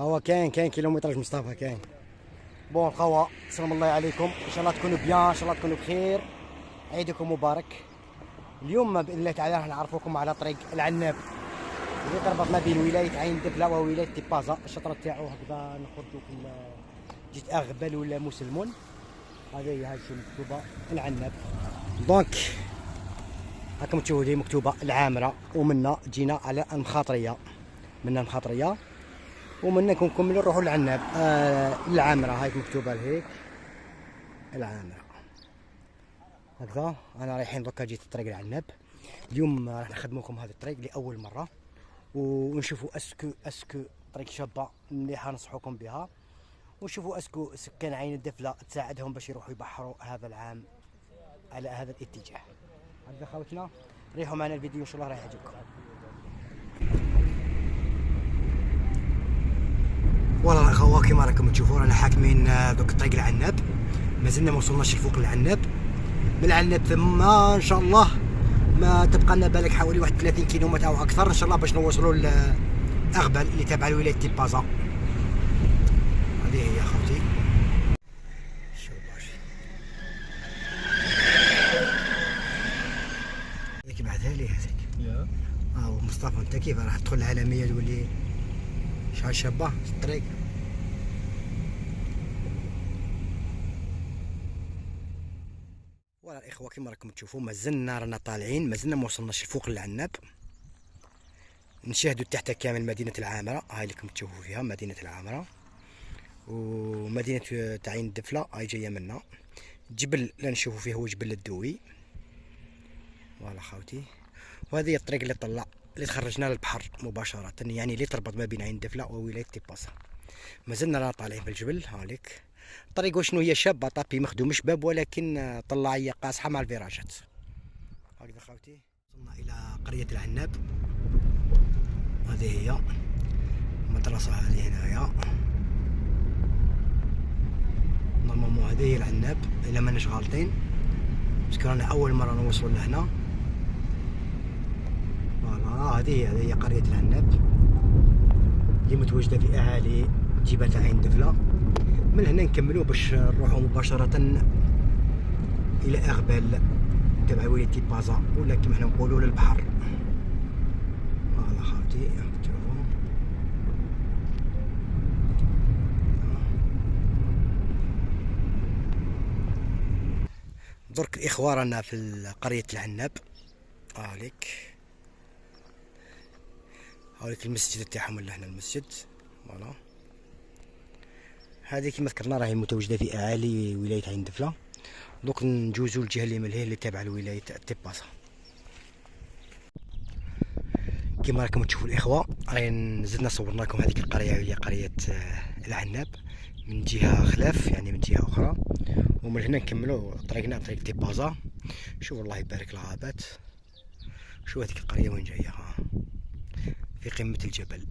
هو كاين كيلومتراج مصطفى كاين. بون الخوا السلام الله عليكم، ان شاء الله تكونوا بيان، ان شاء الله تكونوا بخير، عيدكم مبارك. اليوم باذن الله تعالى راح نعرفوكم على طريق العناب اللي تربط ما بين ولايه عين دفله وولايه تيبازا. الشطره تاعو هكذا نخرجوا جهه اغبل ولا مسلمون. هذه هي هادشي مكتوبه العناب. دونك راكم تشوفوا دي مكتوبه العامره، ومنا جينا على المخاطريه، منا المخاطريه ومنا نكملوا نروحوا للعناب. العامره هاي مكتوبه لهيك العامره هكذا. انا رايحين دوكا جيت الطريق العناب. اليوم راح نخدموكم هذا الطريق لاول مره ونشوفوا اسكو طريق شابه مليحه نصحوكم بها، ونشوفوا اسكو سكان عين الدفله تساعدهم باش يروحوا يبحروا هذا العام على هذا الاتجاه. هكذا خوتنا ريحوا معنا الفيديو ان شاء الله راح يعجبكم. والله اخوة كيما راكم تشوفوا رانا حاكمين دوك طريق العناب، مازلنا ما وصلناش لفوق العناب. من العناب ثم ان شاء الله ما تبقى لنا بالك حوالي واحد 30 كيلومتر او اكثر ان شاء الله باش نوصلوا لاغبل اللي تابعه لولايه تيبازا. هذه هي اخوتي. شوف ماشي هذيك بعثها لي هذيك. مصطفى انت كيف راح تدخل العالميه تقول لي شحال شابه في الطريق؟ ولا الاخوه كيما راكم تشوفوا مازلنا رانا طالعين، مازلنا ما وصلناش لفوق العناب. نشاهدوا تحت كامل مدينه العامره، هاي اللي راكم تشوفوا فيها مدينه العامره، ومدينه تاع عين الدفله هاي جايه منا. الجبل اللي نشوفوا فيه هو جبل الدوي. فوالا خاوتي، وهذه هي الطريق اللي طلع اللي تخرجنا للبحر مباشره، يعني اللي تربط ما بين عين الدفله وولايه تيبازا. مازلنا رانا طالعين في الجبل. هاليك الطريق وشنو هي شابه، طابي مخدوم شباب، ولكن طلعيه قاصحه مع الفيراجات. هكذا خاوتي وصلنا الى قريه العناب. هذه هي المدرسه، هذه هنايا نورمالمون هذه هي العناب الا ماناش غالطين، باسكو رانا اول مره نوصلوا لهنا. فوالا هذه هي قريه العناب اللي متواجده في اهالي جبل عين دفله. من هنا نكملوا باش نروحوا مباشره الى اغبل تبع ولايه تيبازا، ولا كما حنا نقولوا للبحر. فوالا خاوتي شوفوا درك الاخوه رانا في قريه العناب. هاوليك المسجد تاعهم اللي هنا المسجد. فوالا هذه كما ذكرنا راهي متواجده في اعالي ولايه عين دفله. دوك نجوزوا الجهه اللي ملهيه اللي تابعه لولايه تيبازا. كما راكم تشوفوا الاخوه راهي زدنا صورنا لكم هذيك القريه هي قريه العناب من جهه خلاف، يعني من جهه اخرى، ومن هنا نكملوا طريقنا طريق تيبازا. شوفوا الله يبارك الغابات. شوف هذيك القريه وين جايه، في قمه الجبل.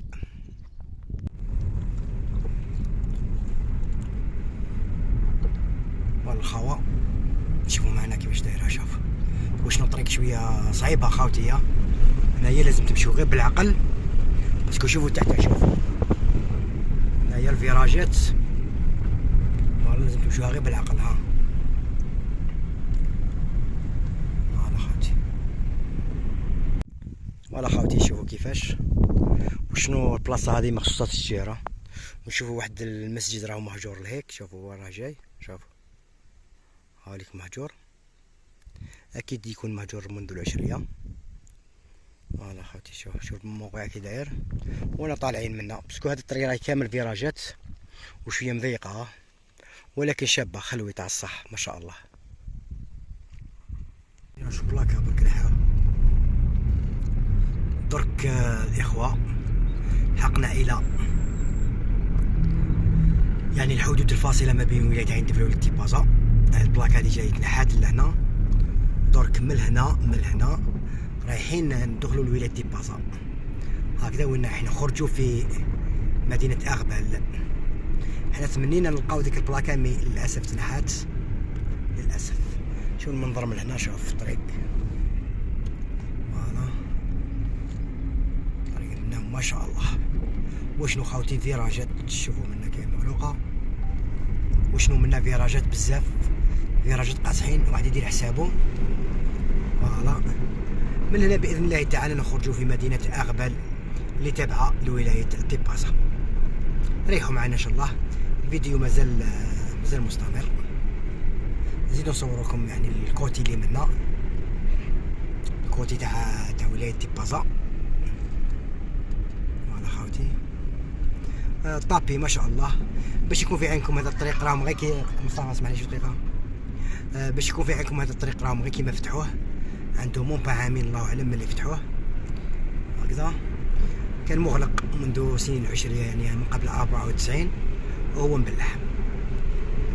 والخوا شوفوا معنا كيفاش دايره. شوف وشنو طريق شويه صعيبه خاوتي. هنايا لازم تمشيو غير بالعقل، باسكو شوفوا تحت، شوفوا هنايا الفيراجات، والله لازم تمشيوها غير بالعقل. فوالا خاوتي، فوالا خاوتي شوفوا كيفاش وشنو البلاصه هذه مخصوصه الشجره. ونشوفوا واحد المسجد راهو مهجور لهيك. شوفوا وين راه جاي، شوفوا هاوليك مهجور، اكيد يكون مهجور منذ العشريه. فوالا خوتي شوف الموقع كي داير، وانا طالعين منها باسكو هذه الطريق راهي كامل فيراجات وشويه مضيقه، ولكن شابه خلوي تاع الصح ما شاء الله. شوف بلاكه برك نحاول درك الاخوه حقنا الى يعني الحدود الفاصله ما بين ولايه عين دفله وولايه تيبازا. البلاك هذه جايه نحات لهنا، درك من هنا رايحين ندخلوا لولايه تيبازا. هكذا وين رايحين نخرجوا في مدينه اغبل. حنا تمنينا نلقاو ديك البلاكه مي للاسف تنحات للاسف. شوف المنظر من هنا، شوف الطريق. فوالا طريق ما شاء الله. وشنو خاوتي فيراجات تشوفوا منا كاين مغلوقه، وشنو منا فيراجات بزاف، فيراجات قاصحين، واحد يدير حسابو. فوالا من هنا باذن الله تعالى نخرجوا في مدينه اغبل اللي تابعه لولايه تيبازا. ريحوا معنا ان شاء الله، الفيديو مازال مستمر. نزيدو نصوركم يعني الكوتي اللي منا، الكوتي تاع ولايه تيبازا. فوالا خاوتي طابي ما شاء الله. باش يكون في عينكم هذا الطريق راهم غير كي مصطفى اسمح لي شي دقيقه، باش يكون في عينكم هذا الطريق راهم غير كيما فتحوه، عندهم مون با عامين الله اعلم ملي فتحوه هكذا. كان مغلق منذ سنين عشرية يعني من قبل 94 وهو مبلح.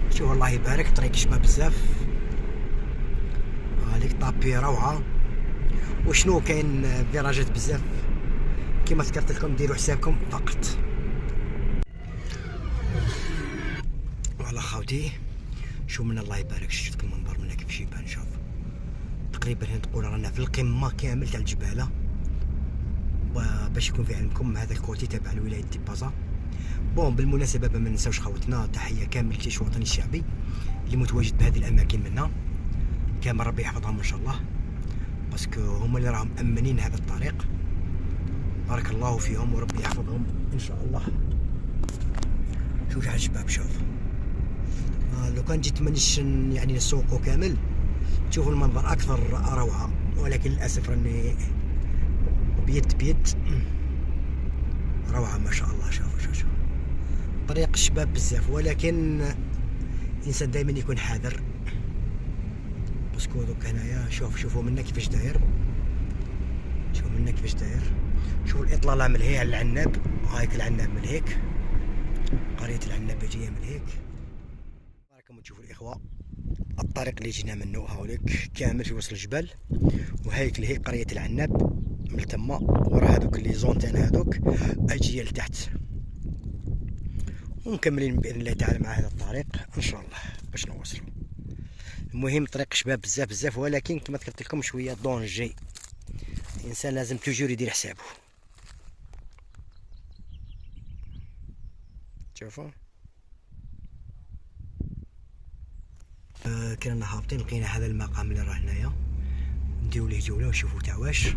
شوف الله يبارك، طريق شباب بزاف، هذيك طابي روعه. وشنو كاين فيراجات بزاف كما ذكرت لكم، ديروا حسابكم فقط. والله خاوتي شو من الله يبارك، شفت المنظر منا كيفاش يبان. شوف تقريبا هنا تقول رانا في القمه كامل تاع الجباله. باش يكون في علمكم هذا الكوتي تابع لولايه تيبازا. بون بالمناسبه ما ننساوش خوتنا، تحيه كامل للجيش الوطني الشعبي اللي متواجد بهذه الاماكن منا، كامل ربي يحفظهم ان شاء الله، باسكو هما اللي راهم مأمنين هذا الطريق. بارك الله فيهم وربي يحفظهم ان شاء الله. شوف شحال شباب، شوف لو كان جيت منش يعني نسوقو كامل تشوفوا المنظر اكثر روعه، ولكن للاسف راني بيد روعه ما شاء الله. شوف طريق الشباب بزاف، ولكن الانسان دائما يكون حذر، باسكو دوك هنايا شوفوا منا كيفاش داير، شوفوا منا كيفاش داير. شوفوا الاطلاله من هي على العناب، هايك العناب من هيك، قريه العناب جايه من هيك. راكم تشوفوا الاخوه الطريق اللي جينا منه هاوليك كامل في وسط الجبل، وهيك لهيك قريه العناب من تما، ورا هذوك لي زونتين هذوك اجي لتحت، ومكملين باذن الله تعالى مع هذا الطريق ان شاء الله باش نوصلوا. المهم طريق شباب بزاف، ولكن كما ذكرت لكم شويه دونجي، الانسان لازم توجور يدير حسابه. شوفوا كنا هابطين لقينا هذا المقام اللي راه هنايا، نديرو ليه جوله ونشوفو تاع واش.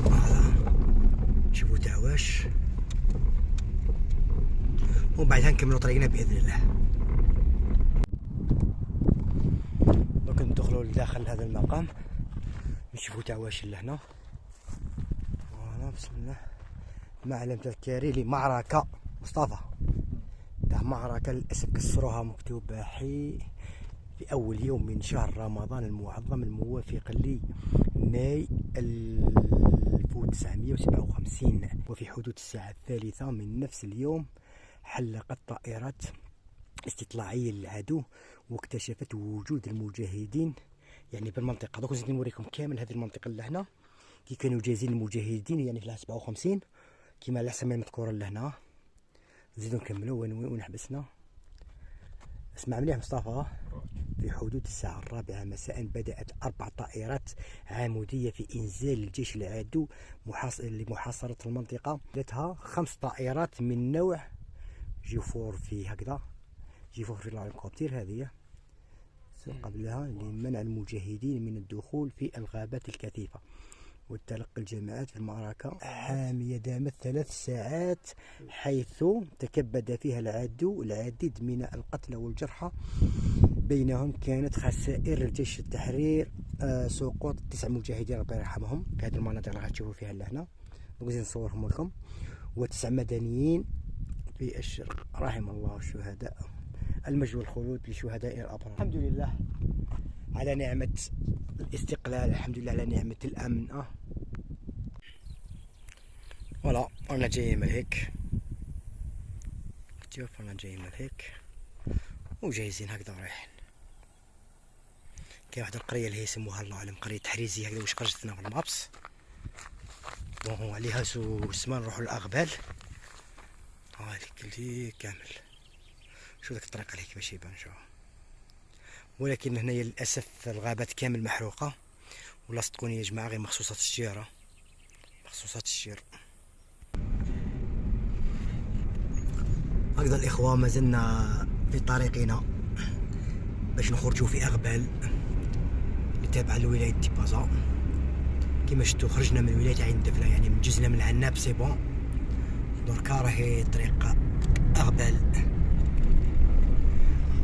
فوالا نشوفو تاع واش، ومن بعدها نكملو طريقنا باذن الله. دوك ندخلو لداخل هذا المقام نشوفو تاع واش لهنا. فوالا بسم الله. معلم تذكاري لمعركة مصطفى تاع معركة للأسف كسروها، مكتوب حي في أول يوم من شهر رمضان المعظم الموافق لماي 1957، وفي حدود الساعة 3 من نفس اليوم حلقت طائرات استطلاعية للعدو واكتشفت وجود المجاهدين يعني بالمنطقة. دوك نزيد نوريكم كامل هذه المنطقة اللي هنا كي كانوا جاهزين المجاهدين يعني في العام 57 كما على حسب ما مذكورة لهنا. نزيدو نكملو وين حبسنا. اسمع مليح مصطفى. في حدود الساعة 4 مساء بدأت 4 طائرات عمودية في إنزال الجيش العدو لمحاصرة المنطقة. ذاتها 5 طائرات من نوع جيفور في هكذا، جيفور في الهليكوبتر هذه قبلها لمنع المجاهدين من الدخول في الغابات الكثيفة وتلقي الجماعات في المعركة حامية دامت 3 ساعات، حيث تكبد فيها العدو العديد من القتلى والجرحى. بينهم كانت خسائر الجيش التحرير سقوط 9 مجاهدين ربي يرحمهم في هذه المناطق اللي غتشوفوا فيها لهنا، نزيد نصورهم لكم، و9 مدنيين في الشرق. رحم الله الشهداء، المجد والخلود لشهداء الأبرار. الحمد لله على نعمة الاستقلال، الحمد لله على نعمة الأمن. فوالا رانا جايين من هيك، شوف رانا جايين من هيك وجاهزين هكذا ورايحين. كاين واحد القرية اللي هي يسموها الله أعلم قرية حريزي هكذا واش خرجت لنا في المابس. بون عليها اسمها نروحو للأغبال، هاذيك اللي كامل. شوف داك الطريق عليه كيفاش يبان شوف. ولكن هنايا للأسف الغابات كامل محروقة، ولا صدقوني يا جماعة غير مخصوصات الشجرة، مخصوصات الشجر. هكذا الإخوة ما زلنا في طريقنا باش نخرجوا في أغبال اللي تابعة لولاية تيبازا. كيما شفتوا خرجنا من ولاية عين الدفلة، يعني من جزنا من عناب سي بون. دركا راهي طريق أغبال.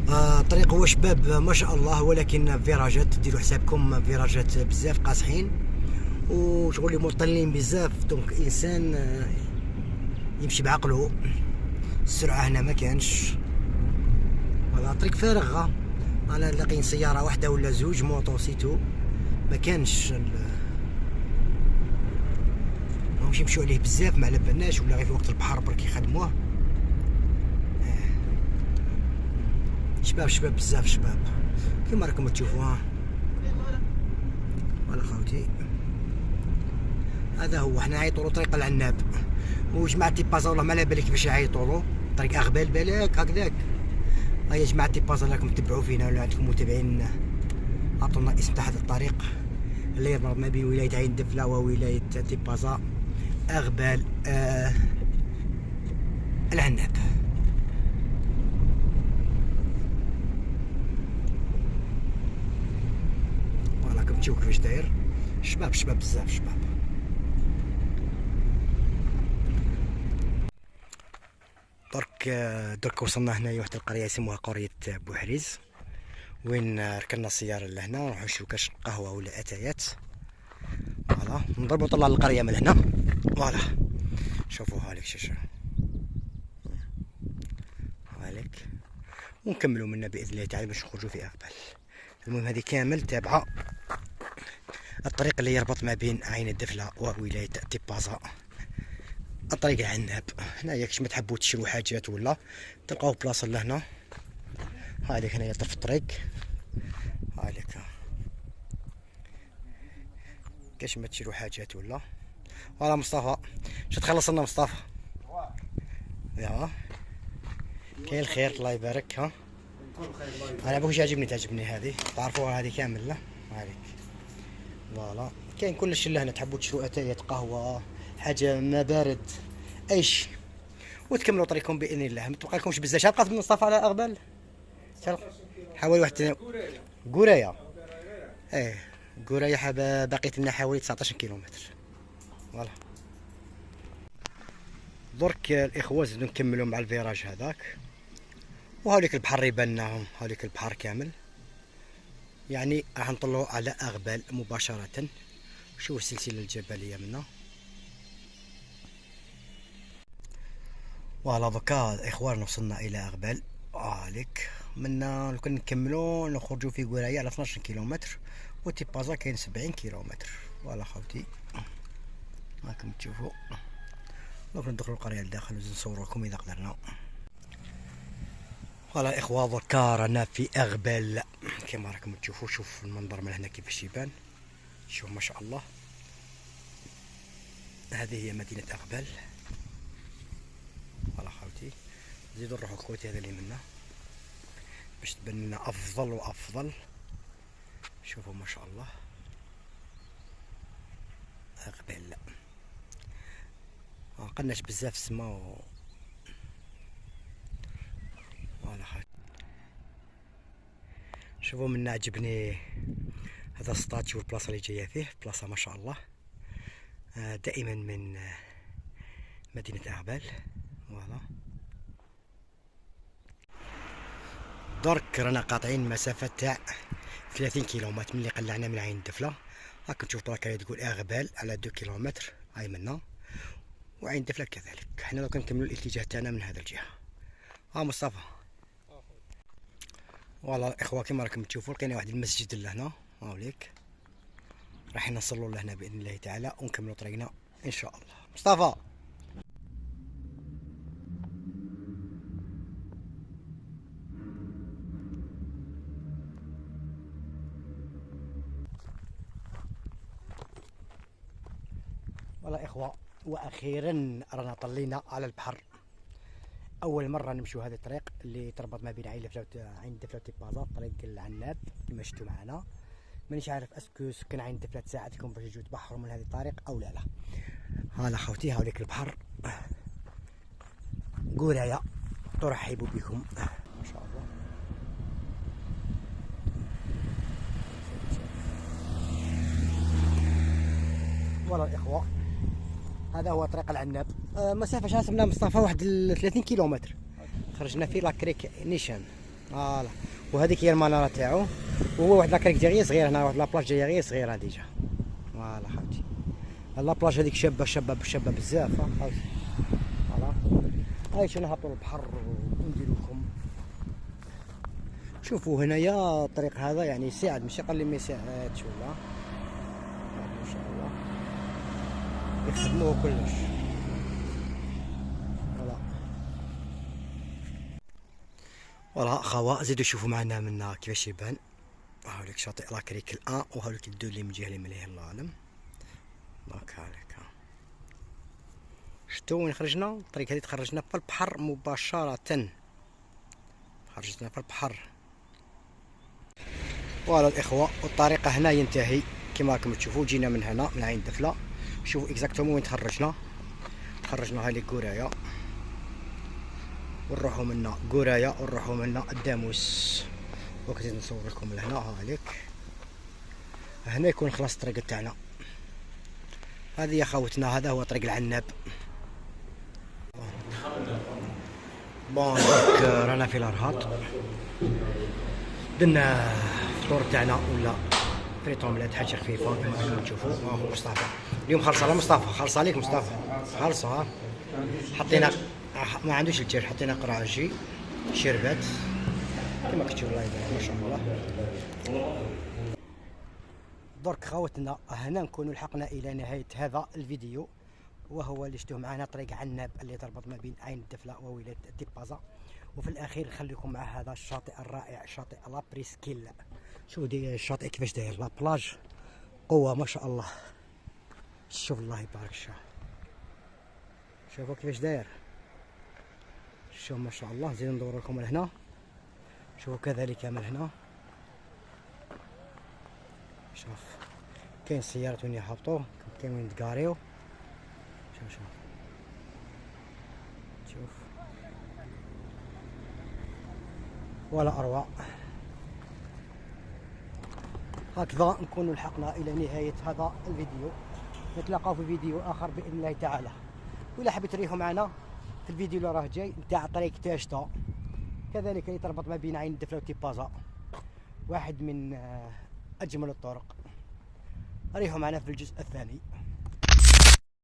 الطريق هو شباب ما شاء الله، ولكن فيراجات ديروا حسابكم، فيراجات بزاف قاصحين وشغل اللي مطلين بزاف، دونك انسان يمشي بعقله. السرعه هنا ما كانش، ولا طريق فارغه. انا لاقين سياره واحده ولا زوج موطوسيتو، ما كانش ماهمش يمشيو عليه بزاف، ما على بالناش، ولا غير في وقت البحر برك يخدموه. شباب شباب بزاف شباب كيما راكم تشوفوها. ولا خوتي هذا هو، حنا عيطولو طريق العناب، وجماعة تيبازا والله ما على بالي كيفاش يعيطولو طريق اغبال بالك هكذاك. هيا جماعة تيبازا راكم تتبعوا فينا ولا عندكم متابعين، عطونا اسم تاع هذا الطريق اللي يربط ما بين ولاية عين الدفلة وولاية تيبازا، اغبال العناب. راكم تشوفوا كيفاش داير شباب شباب بزاف شباب. درك وصلنا هنا واحد القرية اسمها قرية بوحريز، وين ركنا السيارة لهنا نروحو نشرو كاش قهوة ولا اتايات. فوالا نضربو نطلع القرية من هنا. فوالا شوفوا هاليك شاشة هاليك، ونكملو منا بإذن الله تعالى باش نخرجو في أغبال. المهم هذه كامل تابعة الطريق اللي يربط ما بين عين الدفلة وولاية تيبازا، الطريق العناب. هنايا كش ما تحبوا تشرو حاجات ولا تلقاو بلاصة لهنا. هاليك هنايا طرف الطريق، هاليك كاش ما تشرو حاجات ولا. فوالا مصطفى اش تخلص لنا مصطفى؟ يا كاين الخير الله يبارك. ها انا بوش تعجبني هذه، تعرفوها هذه كامل. لا هذيك فوالا كاين كلش لهنا، تحبوا تشرو اتايات قهوه حاجه ما بارد اي شيء، وتكملوا طريقكم باذن الله. ما تبقى لكمش بزاف. شحال بقات من مصطفى على اغبال؟ حوالي واحد قرايه. ايه قرايه بقيت لنا حوالي 19 كيلومتر. فوالا درك الاخوه زيدو نكملوا مع الفيراج هذاك، وهاوليك البحر يبان لهم، هاوليك البحر كامل. يعني راح نطلعوا على اغبال مباشره. شوف السلسله الجبليه منا. فوالا دوكا الاخوان وصلنا الى اغبال. هاليك منا لو كان نكملوا نخرجوا في قرايه على 12 كيلومتر، وتيبازا كاين 70 كيلومتر. فوالا خوتي راكم تشوفوا. دونك ندخلوا القريه لداخل ونصوروا لكم اذا قدرنا. فوالا اخوة دوكا رانا في اغبال كما راكم تشوفوا. شوف المنظر من هنا كيفاش يبان، شوف ما شاء الله. هذه هي مدينة اغبال. فوالا خوتي زيدوا نروحوا خوتي هذا اللي منا باش تبان لنا افضل وافضل. شوفوا ما شاء الله اغبال. قناش بزاف السما فوالا خوتي. شوفوا منا عجبني هذا السطاتيو والبلاصه اللي جايه فيه، بلاصه ما شاء الله دائما من مدينه اغبال. فوالا درك رانا قاطعين مسافه تاع 30 كيلومتر من اللي قلعنا من عين الدفله. راكم تشوف برك تقول اغبال على 2 كيلومتر هاي منا، وعين الدفله كذلك. حنا لو كنكملوا الاتجاه تاعنا من هذا الجهه. ها مصطفى. فوالا اخوة كيما راكم تشوفوا لقينا واحد المسجد لهنا هاوليك، راح نصلوا لهنا باذن الله تعالى ونكملوا طريقنا ان شاء الله. مصطفى والله اخوة واخيرا رانا طلينا على البحر. اول مره نمشيو هذا الطريق اللي تربط ما بين عين الدفله وتيبازا، طريق العناب كما شفتوا معنا. مانيش عارف اسكو سكن عين الدفله تساعدكم باش تجوا تبحروا من هذه الطريق او لا. هلا خوتي هاوليك البحر قرايه ترحب بكم ما شاء الله. والله الإخوة هذا هو طريق العناب. مسافة شحال حسبنا مصطفى؟ واحد 30 كيلومتر. خرجنا في لاكريك نيشان. فوالا، وهذيك هي المنارة تاعو، وهو واحد لاكريك ديالي صغير هنا، واحد لابلاج ديالي غير صغيرة ديجا. فوالا خاوتي، لابلاج هذيك شابة شابة شابة بزاف خاوتي. فوالا هاي شنو نهبطوا للبحر ونديرو لكم. شوفوا هنايا الطريق هذا يعني يساعد، ماشي قال لي ما يساعدش ولا ما شاء الله يخدموه كلش. فوالا خوا زيدو شوفوا معنا منا كيفاش يبان. هاوليك شاطئ لاكريك الان، وهاوليك الدو اللي من جهه اللي مليه الله اعلم. دونك هاوليك شتو وين خرجنا. الطريق هذه تخرجنا في البحر مباشرة، خرجنا في البحر. فوالا الاخوة، والطريق هنا ينتهي كما راكم تشوفوا. جينا من هنا من عين الدفلة، شوفوا اكزاكتومون وين تخرجنا. تخرجنا هالي قراية، ونروحوا منا قراية، ونروحوا منا الداموس. وكنت نصور لكم لهنا. هاليك هنا يكون خلاص الطريق تاعنا. هذه يا خوتنا هذا هو طريق العناب. بون دونك رانا في الارهاط، درنا الفطور تاعنا ولا فريت اومليت حاجه خفيفه كما راكم تشوفوا. اخو مصطفى اليوم خلص على مصطفى، خلص عليك مصطفى، خلص. حطينا ما عندوش الجيش، حطينا قراجي شربات كما كتشوفوا. الله يبارك ما شاء الله. درك خوتنا هنا نكونوا لحقنا الى نهايه هذا الفيديو، وهو اللي شفتوه معنا طريق عناب اللي تربط ما بين عين الدفله وولايه تيبازا. وفي الاخير نخليكم مع هذا الشاطئ الرائع، شاطئ لا بريسكيل. شوفوا دي الشاطئ كيفاش داير، لا بلاج قوه ما شاء الله. شوف الله يبارك الشاه، شوفوا كيفاش داير، شوف ما شاء الله. زيد ندور لكم لهنا، شوفوا كذلك من هنا. شوف كاين سيارات وين يهبطوا، كاين وين يتقاريو. شوف ولا اروع. هكذا نكون لحقنا الى نهايه هذا الفيديو. نتلاقاو في فيديو اخر باذن الله تعالى. ولا حبيت تريحوا معنا في الفيديو اللي راه جاي نتاع طريق تاشتا، كذلك اللي تربط ما بين عين الدفله وتيبازا، واحد من اجمل الطرق. ريحوا معنا في الجزء الثاني.